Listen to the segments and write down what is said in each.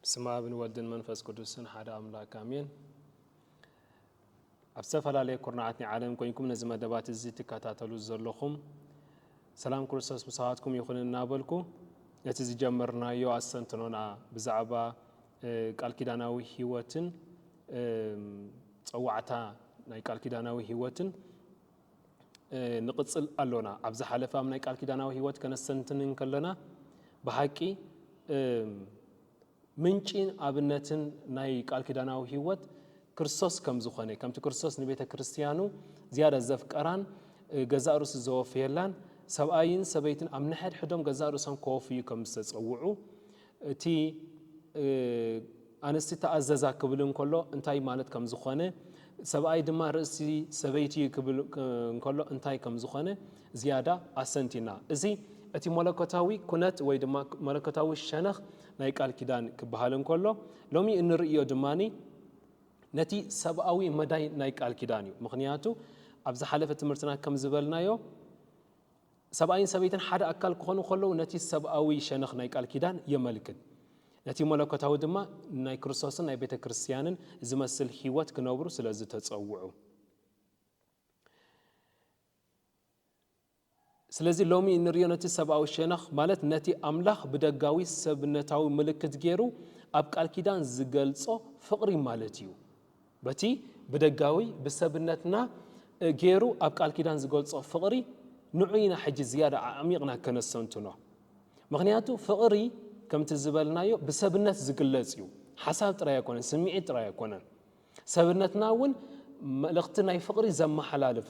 بسم ابن ولد منفس قدوسن حدا املاك امين ابسفل عليه كرنعتني عالم كوينكم نزم دبات الزي تكاتاتلو زلخم سلام كريستوس مساعدكم يخوننا بالكو يتزي جمرنا يو اسنتنونا بزعبا قال كيداناوي هيوتن صوعتا ناي قال كيداناوي هيوتن نقصل اللونا ابز حلفا من قال كيداناوي هيوت كنسنتن كلنا بحقي منچين ابنتن ناي قال كيداناوي هيوت ክርስቶስ ከም ዝኾነ ከምቲ ክርስቶስ ንቤተ ክርስቲያኑ ዝያዳ ዘፍቀራን ገዛሩስ ዘወፍየላን ሰብአይን ሰበይትን ኣብ ንሕድሕዶም ገዛሩሶም ኮፍዩ ከም ዝተጸውዑ እቲ ኣንስቲ ተኣዘዛ ክብል እንከሎ እንታይ ማለት ከም ዝኾነ ሰብአይ ድማ ርእሲ ሰበይቲ ክብል እንከሎ እንታይ ከም ዝኾነ ዝያዳ ኣሰንቲና እዚ እቲ መለኮታዊ ኩነት ወይ ድማ መለኮታዊ ሸነኽ ናይ ቃል ኪዳን ክበሃል እንከሎ ሎሚ እንርእዮ ድማኒ ነቲ ሰብአዊ መዳይ ናይ ቃል ኪዳን እዩ ምክንያቱ ኣብዛ ሓለፈ ትምህርትና ከም ዝበልናዮ ሰብአይን ሰበይትን ሓደ ኣካል ክኾኑ ከለው ነቲ ሰብአዊ ሸነኽ ናይ ቃል ኪዳን የመልክት ነቲ መለኮታዊ ድማ ናይ ክርስቶስን ናይ ቤተ ክርስቲያንን ዝመስል ህይወት ክነብሩ ስለዚ ተጸውዑ ስለዚ ሎሚ እንሪዮ ነቲ ሰብአዊ ሸነኽ ማለት ነቲ ኣምላኽ ብደጋዊ ሰብነታዊ ምልክት ገይሩ ኣብ ቃል ኪዳን ዝገልጾ ፍቅሪ ማለት እዩ በቲ በደጋዊ በሰብነትና ገይሩ ኣብ ቃል ኪዳን ዝገልጾ ፍቅሪ ንዑይና ሕጂ ዝያዳ ዓሚቕና ከነሰንትኖ ምክንያቱ ፍቅሪ ከምቲ ዝበልናዮ በሰብነት ዝግለጽ እዩ ሓሳብ ጥራይ ኣይኮነን ስምዒት ጥራይ ኣይኮነን ሰብነትና እውን መልእኽቲ ናይ ፍቅሪ ዘመሓላልፍ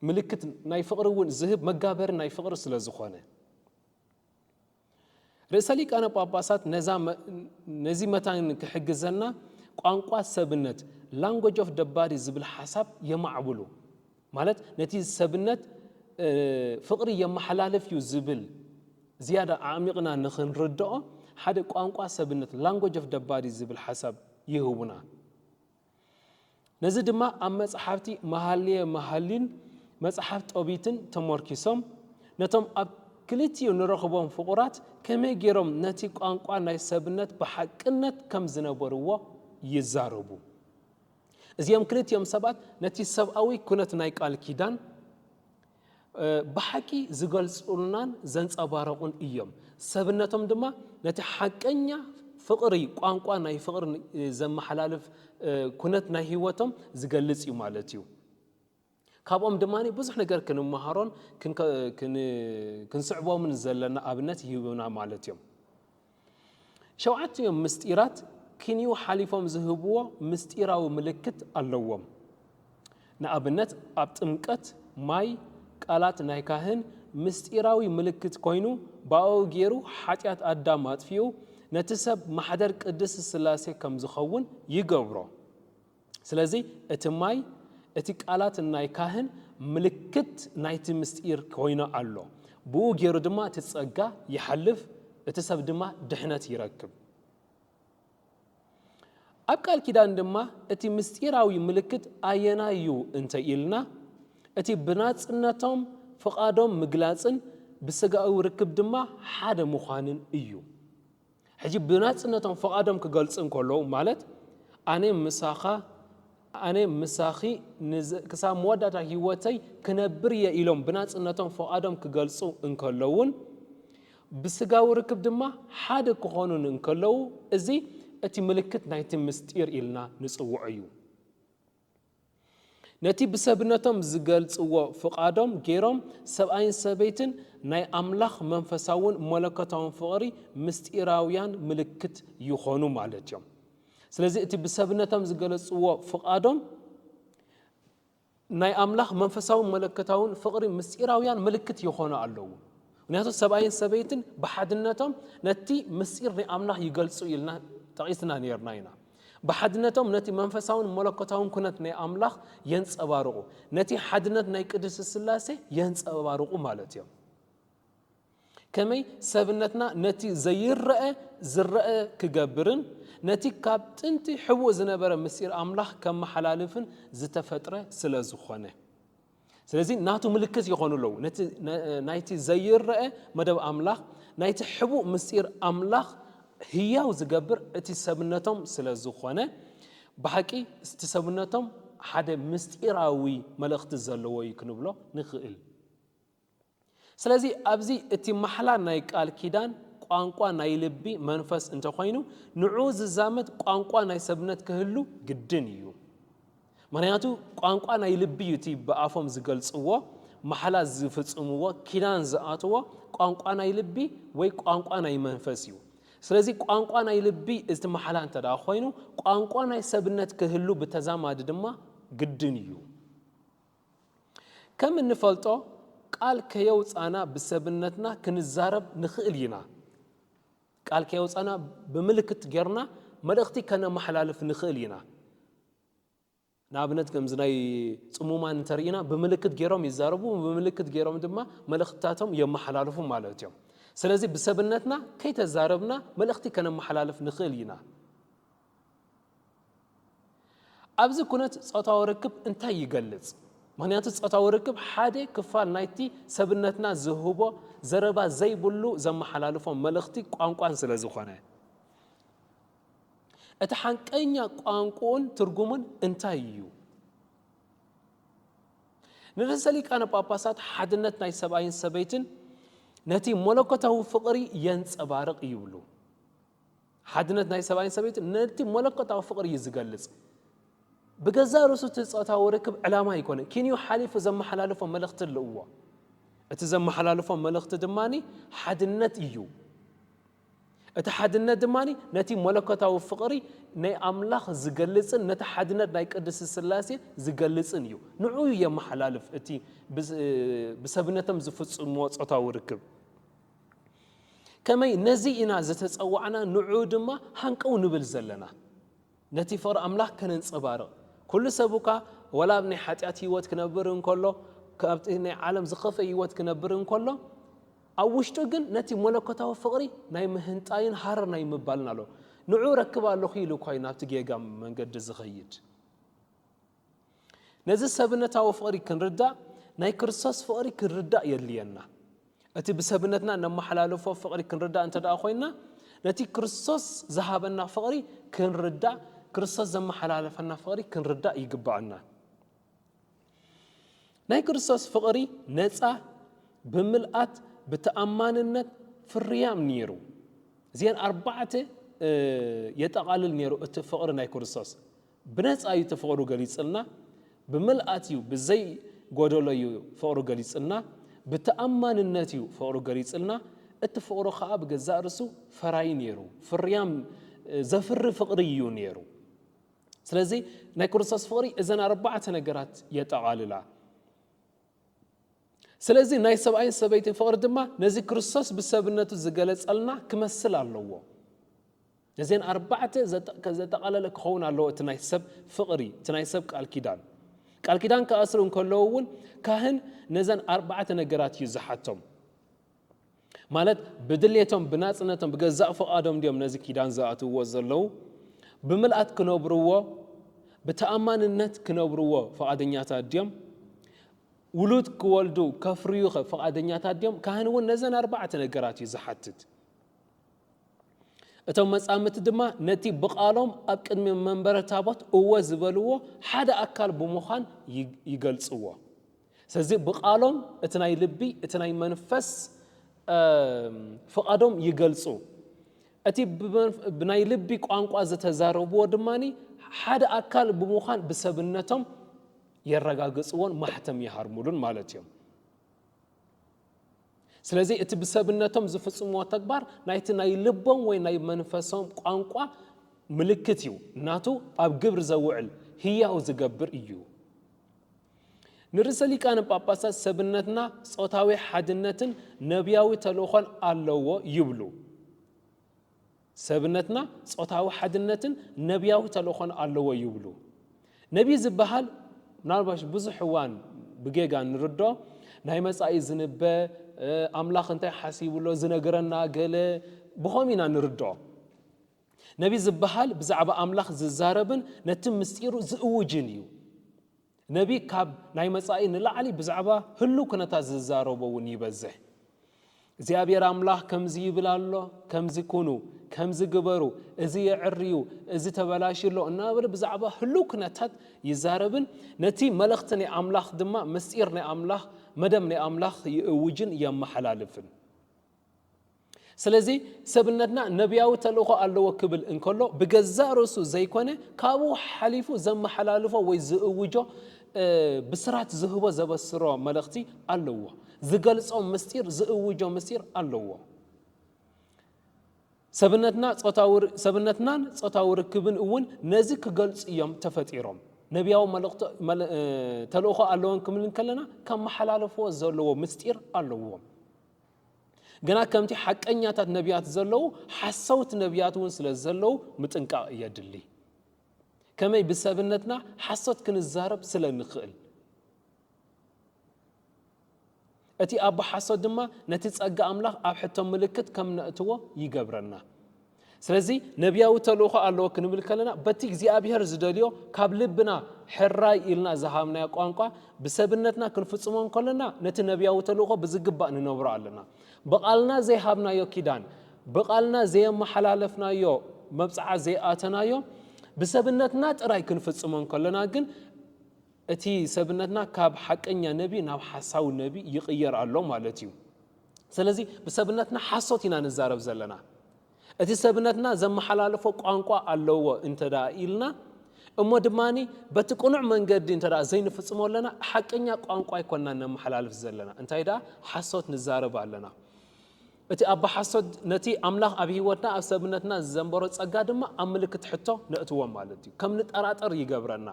ምልክት ናይ ፍቅሪ እውን ዝህብ መጋበር ናይ ፍቅሪ ስለ ዝኾነ ርእሰ ሊቃነ ጳጳሳት ነዚ መታን ክሕግዘና ቋንቋ ሰብነት language of the body ዝብል ሐሳብ የማዕብሉ ማለት ነቲ ሰብነት ፍቅሪ የመሐላለፍ እዩ ዝብል ዝያዳ ዓሚቕና ንኽንርድኦ ሓደ ቋንቋ ሰብነት language of the body ዝብል ሐሳብ ይህቡና ነዚ ድማ ኣብ መጽሓፍቲ መሃሊን መጽሓፍ ጦቢትን ተመርኪሶም ነቶም ኣብ ክልቲኡ ንረኽቦም ፍቁራት ከመይ ገይሮም ነቲ ቋንቋ ናይ ሰብነት ብሓቅነት ከም ዝነበርዎ ይዛረቡ እዚኦም ክልቲኦም ሰባት ነቲ ሰብአዊ ኩነት ናይ ቃል ኪዳን ብሓቂ ዝገልጹልናን ዘንጸባረቁን እዮም ሰብነቶም ድማ ነቲ ሓቀኛ ፍቅሪ ቋንቋ ናይ ፍቅሪ ዘመሐላልፍ ኩነት ናይ ህይወቶም ዝገልጽ እዩ ማለት እዩ ካብኦም ድማኒ ብዙሕ ነገር ክንመሃሮን ክንስዕቦምን ዘለና ኣብነት ይህቡና ማለት እዮም ሸውዓተ ምስጢራት كنيو حليفهم زهبوا مستيراو ملكت اللوم نأبنت أبتمكت ماي قالات نايكاهن مستيراوي ملكت كوينو باو جيرو حاتيات أدامات فيو نتسب محدر قدس السلاسي كم زخون يقبرو سلازي اتماي اتك قالات نايكاهن ملكت نايت مستير كوينو اللو بو جيرو دما تتسقى يحلف اتسب دما دحنت يركب أبقى كده عندما أتي مستيراوي ملكت أينايو أنت إلنا أتي بنات إنتهم فقادهم مجلسن بسجاء وركب دما حدا مخانن إيو حجي بنات إنتهم فقادهم كجلسن كله مالت أنا مساخي كسام وداتا هيوتي كنبرية إلهم بنات إنتهم فقادهم كجلسوا إن كلون بسجاء وركب دما حدا كخانن إن كلو إزي أتي ملكت نايت مستير إلنا نصوعيو نتي بسبنتهم زقال صوا فقادهم غيرهم سبعين سبيتن ناي أملاخ منفساون ملكتهم فقري مستيراويان ملكت يخونو مالتهم سلازي أتي بسبنتهم زقال صوا فقادهم ناي أملاخ منفساون ملكتهم فقري مستيراويان ملكت يخونو اللو ونهاتو سبعين سبيتن بحدنتهم نتي مستير ناي أملاخ يقلصو إلنا تقيسنا نيرناينا بحدنتهم نتي منفساون ملكتهم كنت ناي أملاخ ينصبارقو نتي حدنت ناي قدس السلاسي ينصبارقو مالتيهم كمي سبنتنا نتي زرأ كجبرن نتي كابتنتي حبو زنبر مسير أملاخ كم حلالفن زتفترة سلازخونه سلازي ناتو ملكت يخونو لو نتي زيرأ مدب أملاخ نايت حبو مسير أملاخ ህያው ዝገብር እቲ ሰብነቶም ስለዝኾነ ብሓቂ እቲ ሰብነቶም ሓደ ምስጢራዊ መልእኽቲ ዘለዎ ይክንብሎ ንኽእል ስለዚህ ኣብዚ እቲ መሐላ ናይ ቃል ኪዳን ቋንቋ ናይ ልቢ መንፈስ እንተኾይኑ ንዑ ዝዛመት ቋንቋ ናይ ሰብነት ክህሉ ግድን እዩ ምክንያቱ ቋንቋ ናይ ልቢ እቲ ብኣፎም ዝገልጽዎ መሐላ ዝፍጽምዎ ኪዳን ዝኣትዎ ቋንቋ ናይ ልቢ ወይ ቋንቋ ናይ መንፈስ እዩ ስለዚህ ቋንቋ ናይ ልቢ እቲ መሐላ እንተዳ ኮይኑ ቋንቋ ናይ ሰብነት ክህሉ በተዛማድ ድማ ግድን እዩ ከም እንፈልጦ ቃል ከየውፃና ብሰብነትና ክንዛረብ ንኽእል ኢና ቃል ከየውፃና ብምልክት ጌርና መልእኽቲ ከነመሐላልፍ ንኽእል ኢና ንኣብነት ከም ዝናይ ጽሙማን እንተርኢና ብምልክት ጌሮም ይዛረቡ ብምልክት ጌሮም ድማ መልእኽታቶም የመሐላልፉ ማለት እዮም ስለዚህ ብሰብነትና ከይተዛረብና መልእኽቲ ከነመሐላልፍ ንኽእል ኢና ኣብዚ ኩነት ጾታዊ ርክብ እንታይ ይገልጽ ምክንያቱ ጾታዊ ርክብ ሓደ ክፋል ናይቲ ሰብነትና ዝህቦ ዘረባ ዘይብሉ ዘመሐላልፎ መልእኽቲ ቋንቋን ስለዝኾነ እቲ ሓንቀኛ ቋንቋን ትርጉሙን እንታይ እዩ ንርዕሰ ሊቃነ ጳጳሳት ሓድነት ናይ ሰብኣይን ሰበይትን ነቲ መለኮታዊ ፍቕሪ የንጸባርቕ ይብሉ ሓድነት ናይ ሰብኣይን ሰበይትን ነቲ መለኮታዊ ፍቕሪ ዝገልጽ بجزاء رسول تصاتا وركب علامة يكون كينيو حليف زم حلالفهم ملخت اللقوة اتزم حلالفهم ملخت دماني حدنت إيو اتحدنت دماني نتي ملكته وفقري ني أملاخ زجلسن نتحدنت نايك قدس السلاسي زجلسن يو نعوي يا محلالف اتي بسبنتهم زفص موت تصاتا وركب كما نزينا زتصوعنا نعود ما هنكو نبل زلنا نتي فر أملاخ كان نصبارق كل سبوكا ولا ابن حاتيات هيوت كنبرن كله كابتني عالم زخفه هيوت كنبرن كله اوشتو جن نتي ملكته وفقري ناي مهنطاين حرر ناي مبالنا له نعو ركبالو خيلو كاينا تجيغا منقد زخيد نزي سبنتا وفقري كنردا ناي كرسوس فقري كنردا يلينا اتي بسبنتنا نما حلالو فقري كنردا انت دا خوينا نتي كرسوس ذهبنا فقري كنردا كرسوس زم حلالفنا فقري كنردا يقبعنا ناي كرسوس فقري نصا بملئات بتأمانነት فريام نيرو زين أربعة يتقالل نيرو اتفقر ناي كرسوس بنصا يتفقروا قليصلنا بملئاتيو بزي غودوليو فقروا قليصلنا بتأمانነትዩ فقروا قليصلنا اتفقروا خاب جزاء رسو فراي نيرو فريام زفر فقريو نيرو ስለዚህ ናይ ክርስቶስ ፍቅሪ እዘን ኣርባዕተ ነገራት የጠቃልላ ስለዚህ ናይ ሰብኣይ ሰበይቲ ፍቅሪ ድማ ነዚ ክርስቶስ ብሰብነቱ ዝገለጸልና ክመስል ኣለዎ ነዚን ኣርባዕተ ዘጠቃለለ ክኸውን ኣለዎ እቲ ናይ ሰብ ፍቅሪ እቲ ናይ ሰብ ቃል ኪዳን ከኣስሩ እንከለውን ካህን ነዘን ኣርባዕተ ነገራት እዩ ዝሓቶም ማለት ብድሌቶም ብናጽነቶም ብገዛእ ፈቃዶም ዲዮም ነዚ ኪዳን ዝኣትውዎ ዘለው بملأت كنبروه بتأمانነት كنبروه فقادኛታት ዲዮም ውሉድ ክወልዱ ከፍርዩ ፈቃደኛታት ዲዮም ካህን እውን ነዘን ኣርባዕተ ነገራት ይዝሓትት እቶም መጻምት ድማ ነቲ ብቃሎም ኣብ ቅድሚ መንበረ ታቦት እወ ዝበልዎ ሓደ ኣካል ብምዃን ይገልጽዎ ስለዚ ብቃሎም እቲ ናይ ልቢ እቲ ናይ መንፈስ ፈቃዶም ይገልጹ أتي بناي لبي قانقوا زتزاربوا دماني حدا أكل بمخان بسبنتهم يرجعون محتم يهرمون مالتهم سلزي أتي بسبنتهم زفصموا تكبر نايت ناي لبهم ويناي منفسهم قانقوا ملكتيو ناتو أب جبر زوعل هي أو زجبر إيو نرسلي كان باباسا سبنتنا صوتاوي حدنتن نبياوي تلوخان اللو يبلو سبنتنا صوتاوي حدنتن نبياوي تلوخان اللو يبلو نبي زبهال نالباش بزحوان بجيجا نردو ناي مساي زنبه أملاخ انتي حاسيبلو زنقرنا قل بخومينا نردو نبي زبهال بزعب أملاخ ززاربن نتم مستيرو زأوجنيو نبي كاب ناي مساي نلعلي بزعبا هلو كنتا ززاربو ونيبزح እግዚአብሔር አምላኽ ከምዚ ይብላሎ ከምዚ ኩኑ ከምዚ ግበሩ እዚ የዕርዩ እዚ ተበላሽሎ እናብል ብዛዕባ ህሉ ኩነታት ይዛረብን ነቲ መልእኽቲ ናይ ኣምላኽ ድማ ምስጢር ናይ ኣምላኽ መደም ናይ ኣምላኽ ይእውጅን የመሓላልፍን ስለዚ ሰብነትና ነቢያዊ ተልእኾ ኣለዎ ክብል እንከሎ ብገዛእ ርእሱ ዘይኮነ ካብኡ ሓሊፉ ዘመሓላልፎ ወይ ዝእውጆ ብስራት ዝህቦ ዘበስሮ መልእኽቲ ኣለዎ ዝገልጾ ምስጢር ዝእውጆ ምስጢር ኣለዎ ሰብነትናን ጾታዊ ርክብን እውን ነዚ ክገልጽ እዮም ተፈጢሮም ነቢያዊ መልእኽቲ ተልእኾ ኣለዎን ክብል ከለና ከም መሓላልፎ ዘለዎ ምስጢር ኣለዎ ገና ከምቲ ሓቀኛታት ነቢያት ዘለው ሓሰውት ነቢያት እውን ስለ ዘለው ምጥንቃቕ የድሊ ከመይ ብሰብነትና ሓሶት ክንዛረብ ስለ ንኽእል እቲ ኣብ ሓሶት ድማ ነቲ ጸጋ ኣምላኽ ኣብ ሕቶም ምልክት ከም ነእትዎ ይገብረና ስለዚ ነቢያዊ ተልእኾ ኣለዎ ክንብል ከለና በቲ እግዚአብሔር ዝደልዮ ካብ ልብና ሕራይ ኢልና ዝሃብናዮ ቋንቋ ብሰብነትና ክንፍጽሞ ከለና ነቲ ነቢያዊ ተልእኾ ብዝግባእ ንነብሮ ኣለና በቃልና ዘይሃብናዮ ኪዳን በቃልና ዘይመሓላለፍናዮ መብጽዓ ዘይኣተናዮ ብሰብነትና ጥራይ ክንፍጽሞ ከለና ግን እቲ ሰብነትና ካብ ሓቀኛ ነቢ ናብ ሓሳዊ ነቢ ይቕየር ኣሎ ማለት እዩ ስለዚ ብሰብነትና ሓሶት ኢና ንዛረብ ዘለና እቲ ሰብነትና ዘመሓላልፎ ቋንቋ ኣለዎ እንተዳ ኢልና እሞ ድማኒ በቲ ቁኑዕ መንገዲ እንተዳ ዘይንፍጽሞ ኣለና ሓቀኛ ቋንቋ ይኮንና ነመሓላልፍ ዘለና እንታይ ዳ ሓሶት ንዛረብ ኣለና እቲ ኣብ ሓሶት ነቲ ኣምላኽ ኣብ ህይወትና ኣብ ሰብነትና ዘንበሮ ጸጋ ድማ ኣብ ምልክት ሕቶ ነእትዎ ማለት እዩ ከም ንጠራጠር ይገብረና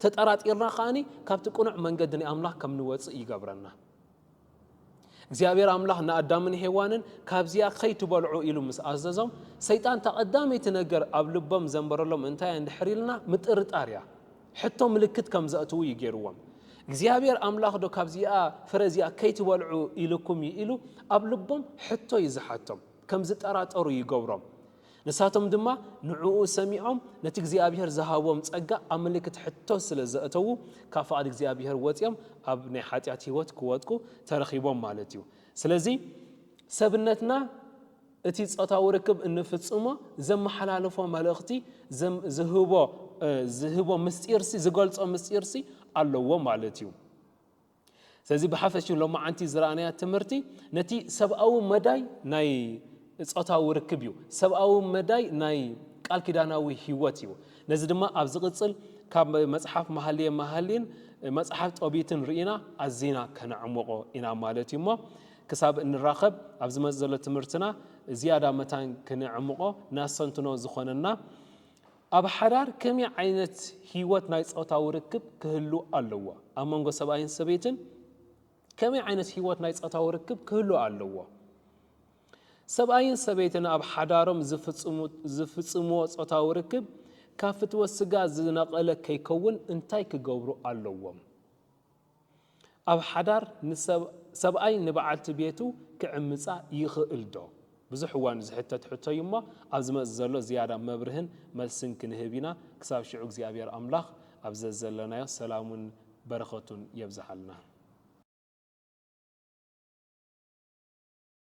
ተጠራጢርና ኻኒ ካብቲ ቁኑዕ መንገዲ ናይ ኣምላኽ ከም ንወጽእ ይገብረና እግዚአብሔር ኣምላኽ ንኣዳምን ሔዋንን ካብዚያ ከይትበልዑ ኢሉ ምስ ኣዘዞም ሰይጣን ተቐዳመይቲ ነገር ኣብ ልቦም ዘንበረሎም እንታይ እንድሕሪልና ምጥርጣርያ ሕቶ ምልክት ከም ዘእትው ይገይርዎም እግዚአብሔር ኣምላኽ ዶ ካብዚኣ ፍረዚኣ ከይትበልዑ ኢልኩም ኢሉ ኣብ ልቦም ሕቶ ይዝሓቶም ከም ዝጠራጠሩ ይገብሮም ንሳቶም ድማ ንዕኡ ሰሚዖም ነቲ እግዚአብሔር ዝሃቦም ጸጋ ኣብ ምልክት ሕቶ ስለ ዘእተው ካብ ፈቃድ እግዚአብሔር ወጽዮም ኣብ ናይ ሓጢአት ህይወት ክወጥቁ ተረኺቦም ማለት እዩ ስለዚ ሰብነትና እቲ ጾታዊ ርክብ እንፍጽሞ ዘመሓላልፎ መልእኽቲ ዝህቦ ምስጢርሲ ዝገልጾ ምስጢርሲ ኣለዎ ማለት እዩ ስለዚ ብሓፈሽ ሎማዓንቲ ዝረኣናያ ትምህርቲ ነቲ ሰብኣዊ መዳይ ናይ ጾታዊ ርክብ እዩ ሰብኣዊ መዳይ ናይ ቃል ኪዳናዊ ህይወት እዩ ነዚ ድማ ኣብ ዝቕጽል ካብ መጽሓፍ መሃልየን መጽሓፍ ጦቢትን ርኢና ኣዚና ከነዕምቆ ኢና ማለት እዩ ሞ ክሳብ እንራኸብ ኣብ ዝመጽእ ዘሎ ትምህርትና ዝያዳ መታን ክንዕምቆ ናሰንትኖ ዝኾነና ኣብ ሓዳር ከመይ ዓይነት ህይወት ናይ ጾታዊ ርክብ ክህሉ ኣለዎ ኣብ መንጎ ሰብኣይን ሰበይትን ከመይ ዓይነት ህይወት ናይ ጾታዊ ርክብ ክህሉ ኣለዎ ሰብኣይን ሰበይትን ኣብ ሓዳሮም ዝፍጽምዎ ጾታዊ ርክብ ካብ ፍትወት ስጋ ዝነቐለ ከይከውን እንታይ ክገብሩ ኣለዎም ኣብ ሓዳር ሰብኣይ ንበዓልቲ ቤቱ ክዕምጻ ይኽእል ዶ ብዙሕ እዋን ዝሕተት ሕቶ እዩ እሞ ኣብ ዝመጽእ ዘሎ ዝያዳ መብርህን መልስን ክንህብ ኢና ክሳብ ሽዑ እግዚኣብሔር ኣምላኽ ኣብ ዘለናዮ ሰላሙን በረኸቱን የብዝሓልና